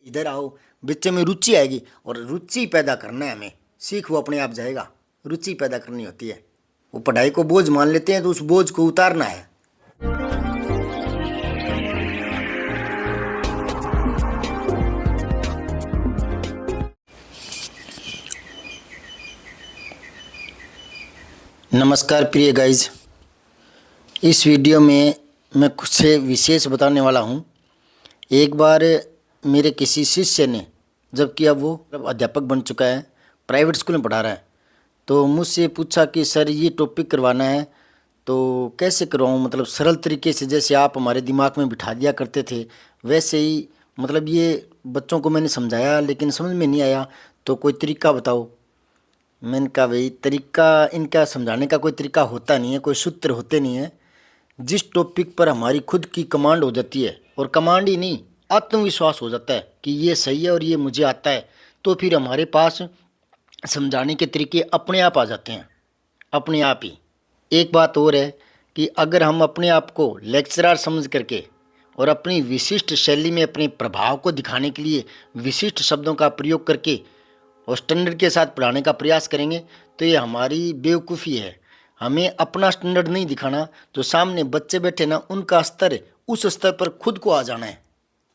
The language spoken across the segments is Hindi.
इधर आओ, बच्चे में रुचि आएगी और रुचि पैदा करना है हमें। सीख वो अपने आप जाएगा, रुचि पैदा करनी होती है। वो पढ़ाई को बोझ मान लेते हैं तो उस बोझ को उतारना है। नमस्कार प्रिय गाइज, इस वीडियो में मैं कुछ से विशेष बताने वाला हूँ। एक बार मेरे किसी शिष्य ने, जबकि अब वो अध्यापक बन चुका है, प्राइवेट स्कूल में पढ़ा रहा है, तो मुझसे पूछा कि सर ये टॉपिक करवाना है तो कैसे करवाऊँ, मतलब सरल तरीके से, जैसे आप हमारे दिमाग में बिठा दिया करते थे वैसे ही। मतलब ये बच्चों को मैंने समझाया लेकिन समझ में नहीं आया, तो कोई तरीका बताओ। मैंने कहा भाई तरीका, इनका समझाने का कोई तरीका होता नहीं है, कोई सूत्र होते नहीं है। जिस टॉपिक पर हमारी खुद की कमांड हो जाती है, और कमांड ही नहीं, आत्मविश्वास हो जाता है कि ये सही है और ये मुझे आता है, तो फिर हमारे पास समझाने के तरीके अपने आप आ जाते हैं, अपने आप ही। एक बात और है कि अगर हम अपने आप को लेक्चरर समझ करके और अपनी विशिष्ट शैली में अपने प्रभाव को दिखाने के लिए विशिष्ट शब्दों का प्रयोग करके और स्टैंडर्ड के साथ पढ़ाने का प्रयास करेंगे तो ये हमारी बेवकूफ़ी है। हमें अपना स्टैंडर्ड नहीं दिखाना, जो सामने बच्चे बैठे ना उनका स्तर, उस स्तर पर खुद को आ जाना है,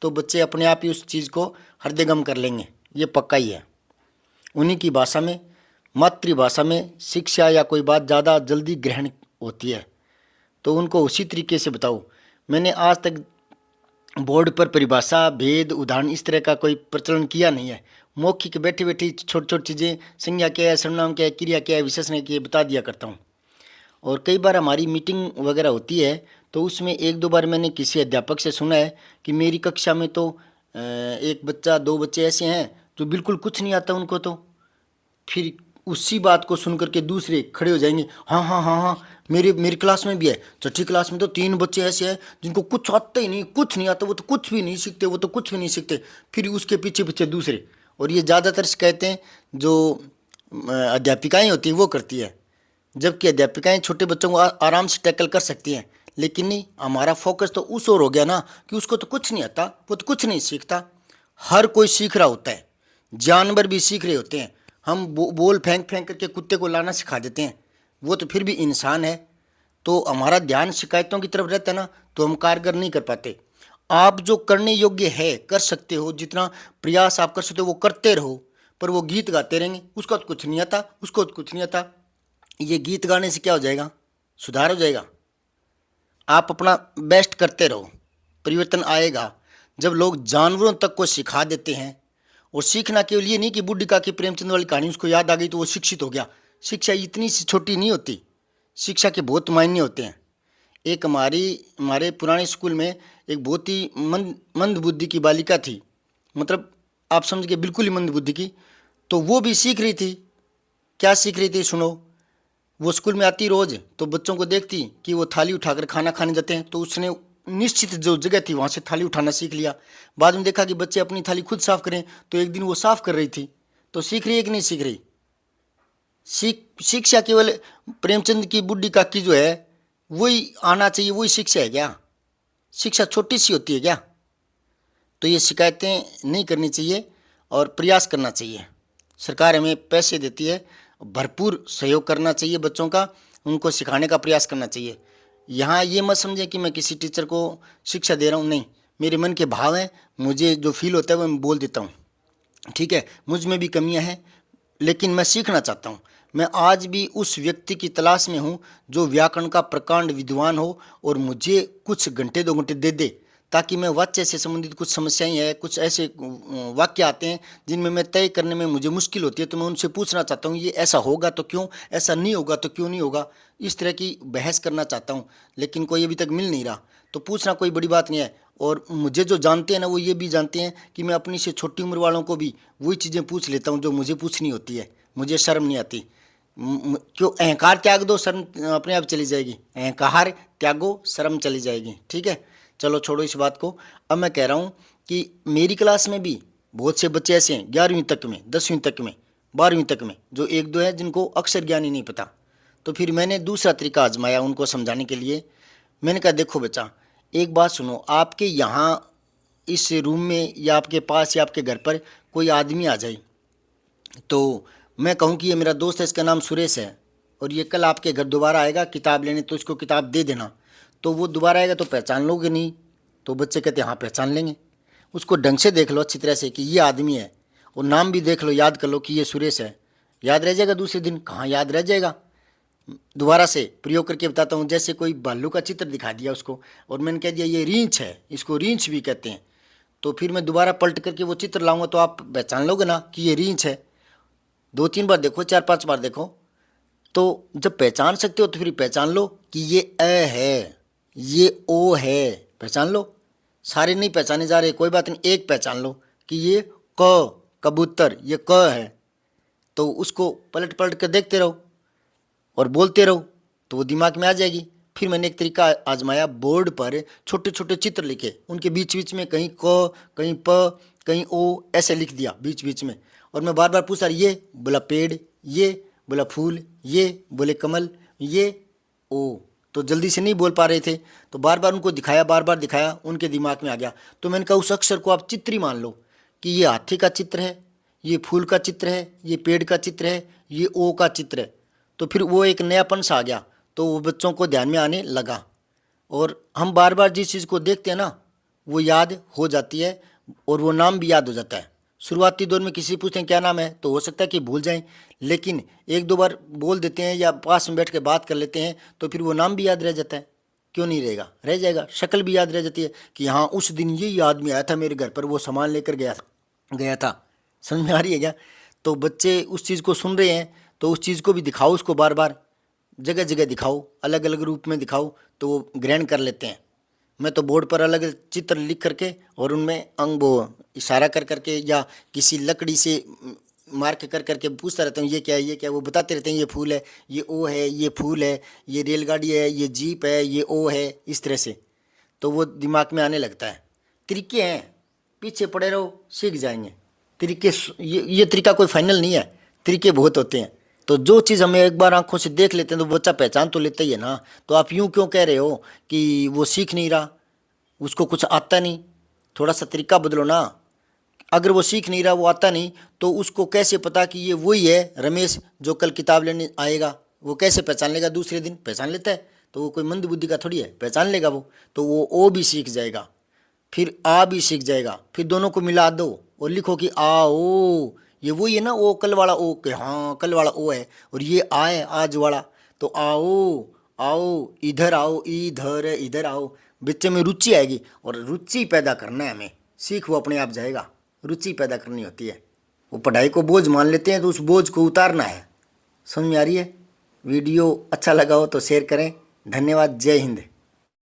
तो बच्चे अपने आप ही उस चीज़ को हृदयंगम कर लेंगे, ये पक्का ही है। उन्हीं की भाषा में, मातृभाषा में शिक्षा या कोई बात ज़्यादा जल्दी ग्रहण होती है, तो उनको उसी तरीके से बताओ। मैंने आज तक बोर्ड पर परिभाषा, भेद, उदाहरण इस तरह का कोई प्रचलन किया नहीं है। मौखिक बैठी बैठी छोटी छोटी चीज़ें, संज्ञा क्या है, सर्वनाम क्या है, क्रिया क्या है, विशेषण क्या है, बता दिया करता हूँ। और कई बार हमारी मीटिंग वगैरह होती है तो उसमें एक दो बार मैंने किसी अध्यापक से सुना है कि मेरी कक्षा में तो एक बच्चा, दो बच्चे ऐसे हैं जो बिल्कुल कुछ नहीं आता उनको, तो फिर उसी बात को सुन करके दूसरे खड़े हो जाएंगे, हाँ हाँ हाँ हाँ, मेरी क्लास में भी है, छठी क्लास में तो 3 बच्चे ऐसे हैं जिनको कुछ आता ही नहीं, कुछ नहीं आता, वो तो कुछ भी नहीं सीखते, वो तो कुछ भी नहीं सीखते। फिर उसके पीछे पीछे दूसरे। और ये ज़्यादातर शिकायतें जो अध्यापिकाएँ होती हैं वो करती है, जबकि अध्यापिकाएँ छोटे बच्चों को आराम से टैकल कर सकती हैं। लेकिन नहीं, हमारा फोकस तो उस ओर हो गया ना कि उसको तो कुछ नहीं आता, वो तो कुछ नहीं सीखता। हर कोई सीख रहा होता है, जानवर भी सीख रहे होते हैं। हम बोल फेंक फेंक करके कुत्ते को लाना सिखा देते हैं, वो तो फिर भी इंसान है। तो हमारा ध्यान शिकायतों की तरफ रहता है ना, तो हम कारगर नहीं कर पाते। आप जो करने योग्य है कर सकते हो, जितना प्रयास आप कर सकते हो वो करते रहो। पर वो गीत गाते रहेंगे, उसको तो कुछ नहीं आता, उसको तो कुछ नहीं आता। ये गीत गाने से क्या हो जाएगा? सुधार हो जाएगा? आप अपना बेस्ट करते रहो, परिवर्तन आएगा। जब लोग जानवरों तक को सिखा देते हैं, और सीखना केवल ये नहीं कि बुढ़ी का की प्रेमचंद वाली कहानी उसको याद आ गई तो वो शिक्षित हो गया। शिक्षा इतनी सी छोटी नहीं होती, शिक्षा के बहुत मायने होते हैं। एक हमारे पुराने स्कूल में एक बहुत ही मंद बुद्धि की बालिका थी, मतलब आप समझ के बिल्कुल ही मंद बुद्धि की। तो वो भी सीख रही थी। क्या सीख रही थी सुनो। वो स्कूल में आती रोज़, तो बच्चों को देखती कि वो थाली उठाकर खाना खाने जाते हैं, तो उसने निश्चित जो जगह थी वहाँ से थाली उठाना सीख लिया। बाद में देखा कि बच्चे अपनी थाली खुद साफ करें, तो एक दिन वो साफ कर रही थी। तो सीख रही है कि नहीं सीख रही? शिक्षा केवल प्रेमचंद की बुढ़ी काकी जो है वही आना चाहिए, वही शिक्षा है क्या? शिक्षा छोटी सी होती है क्या? तो ये शिकायतें नहीं करनी चाहिए और प्रयास करना चाहिए। सरकार हमें पैसे देती है, भरपूर सहयोग करना चाहिए बच्चों का, उनको सिखाने का प्रयास करना चाहिए। यहाँ ये मत समझें कि मैं किसी टीचर को शिक्षा दे रहा हूँ, नहीं, मेरे मन के भाव हैं, मुझे जो फील होता है वो मैं बोल देता हूँ। ठीक है, मुझ में भी कमियाँ हैं, लेकिन मैं सीखना चाहता हूँ। मैं आज भी उस व्यक्ति की तलाश में हूँ जो व्याकरण का प्रकांड विद्वान हो और मुझे कुछ घंटे 2 घंटे दे दे, ताकि मैं वाक्य से संबंधित कुछ समस्याएं हैं, कुछ ऐसे वाक्य आते हैं जिनमें मैं तय करने में मुझे मुश्किल होती है, तो मैं उनसे पूछना चाहता हूँ ये ऐसा होगा तो क्यों, ऐसा नहीं होगा तो क्यों नहीं होगा, इस तरह की बहस करना चाहता हूँ। लेकिन कोई अभी तक मिल नहीं रहा, तो पूछना कोई बड़ी बात नहीं है। और मुझे जो जानते हैं ना वो ये भी जानते हैं कि मैं अपनी से छोटी उम्र वालों को भी वही चीज़ें पूछ लेता हूँ जो मुझे पूछनी होती है, मुझे शर्म नहीं आती। क्यों? अहंकार त्याग दो, शर्म अपने आप चली जाएगी। अहंकार त्यागो, शर्म चली जाएगी। ठीक है, चलो छोड़ो इस बात को। अब मैं कह रहा हूँ कि मेरी क्लास में भी बहुत से बच्चे ऐसे हैं 11वीं तक में, 10वीं तक में, 12वीं तक में, जो एक दो है जिनको अक्षर ज्ञान ही नहीं पता। तो फिर मैंने दूसरा तरीका आजमाया उनको समझाने के लिए। मैंने कहा देखो बच्चा, एक बात सुनो, आपके यहाँ इस रूम में या आपके पास या आपके घर पर कोई आदमी आ जाए, तो मैं कहूँ कि ये मेरा दोस्त है, इसका नाम सुरेश है, और ये कल आपके घर दोबारा आएगा किताब लेने, तो इसको किताब दे देना। तो वो दोबारा आएगा तो पहचान लोगे नहीं? तो बच्चे कहते हैं हाँ पहचान लेंगे। उसको ढंग से देख लो अच्छी तरह से कि ये आदमी है, और नाम भी देख लो, याद कर लो कि ये सुरेश है। याद रह जाएगा दूसरे दिन? कहाँ याद रह जाएगा। दोबारा से प्रयोग करके बताता हूँ। जैसे कोई भालू का चित्र दिखा दिया उसको, और मैंने कह दिया ये रींछ है, इसको रींछ भी कहते हैं, तो फिर मैं दोबारा पलट करके वो चित्र लाऊंगा तो आप पहचान लोगे ना कि ये रींछ है। 2-3 बार देखो, 4-5 बार देखो, तो जब पहचान सकते हो तो फिर पहचान लो कि ये अ है, ये ओ है, पहचान लो। सारे नहीं पहचाने जा रहे, कोई बात नहीं, एक पहचान लो कि ये क, कबूतर, ये क है। तो उसको पलट पलट कर देखते रहो और बोलते रहो, तो वो दिमाग में आ जाएगी। फिर मैंने एक तरीका आजमाया, बोर्ड पर छोटे छोटे चित्र लिखे, उनके बीच बीच में कहीं क, कहीं प, कहीं ओ, ऐसे लिख दिया बीच बीच में। और मैं बार बार पूछा, ये बोला पेड़, ये बोला फूल, ये बोले कमल, ये ओ। तो जल्दी से नहीं बोल पा रहे थे, तो बार बार उनको दिखाया, बार बार दिखाया, उनके दिमाग में आ गया। तो मैंने कहा उस अक्षर को आप चित्र ही मान लो कि ये हाथी का चित्र है, ये फूल का चित्र है, ये पेड़ का चित्र है, ये ओ का चित्र है। तो फिर वो एक नयापन सा आ गया, तो वो बच्चों को ध्यान में आने लगा। और हम बार बार जिस चीज़ को देखते हैं ना, वो याद हो जाती है, और वो नाम भी याद हो जाता है। शुरुआती दौर में किसी पूछते हैं क्या नाम है, तो हो सकता है कि भूल जाएं, लेकिन 1-2 बार बोल देते हैं या पास में बैठ के बात कर लेते हैं, तो फिर वो नाम भी याद रह जाता है। क्यों नहीं रहेगा, रह जाएगा। शक्ल भी याद रह जाती है कि हाँ उस दिन ये आदमी आया था मेरे घर पर, वो सामान लेकर गया था। समझ में आ रही है क्या? तो बच्चे उस चीज़ को सुन रहे हैं, तो उस चीज़ को भी दिखाओ, उसको बार बार जगह जगह दिखाओ, अलग अलग रूप में दिखाओ, तो वो ग्रहण कर लेते हैं। मैं तो बोर्ड पर अलग चित्र लिख करके और उनमें अंग वो इशारा कर करके या किसी लकड़ी से मार्क कर करके पूछता रहता हूँ ये क्या है, ये क्या है। वो बताते रहते हैं ये फूल है, ये ओ है, ये फूल है, ये रेलगाड़ी है, ये जीप है, ये ओ है, इस तरह से। तो वो दिमाग में आने लगता है। तरीके हैं, पीछे पड़े रहो, सीख जाएंगे। तरीके, ये तरीका कोई फाइनल नहीं है, तरीके बहुत होते हैं। तो जो चीज़ हमें एक बार आंखों से देख लेते हैं तो बच्चा पहचान तो लेता ही है ना। तो आप यूं क्यों कह रहे हो कि वो सीख नहीं रहा, उसको कुछ आता नहीं? थोड़ा सा तरीका बदलो ना। अगर वो सीख नहीं रहा, वो आता नहीं, तो उसको कैसे पता कि ये वही है रमेश जो कल किताब लेने आएगा? वो कैसे पहचान लेगा? दूसरे दिन पहचान लेता है, तो वो कोई मंद बुद्धि का थोड़ी है, पहचान लेगा वो। तो वो ओ भी सीख जाएगा, फिर आ भी सीख जाएगा, फिर दोनों को मिला दो और लिखो कि आ ओ, ये वही है ना ओ, कल वाला ओ, के हाँ कल वाला ओ है, और ये आ है आज वाला। तो आओ आओ, इधर आओ, इधर आओ। बच्चे में रुचि आएगी, और रुचि पैदा करना है हमें, सीख वो अपने आप जाएगा। रुचि पैदा करनी होती है। वो पढ़ाई को बोझ मान लेते हैं, तो उस बोझ को उतारना है। समझ में आ रही है? वीडियो अच्छा लगा हो तो शेयर करें। धन्यवाद। जय हिंद।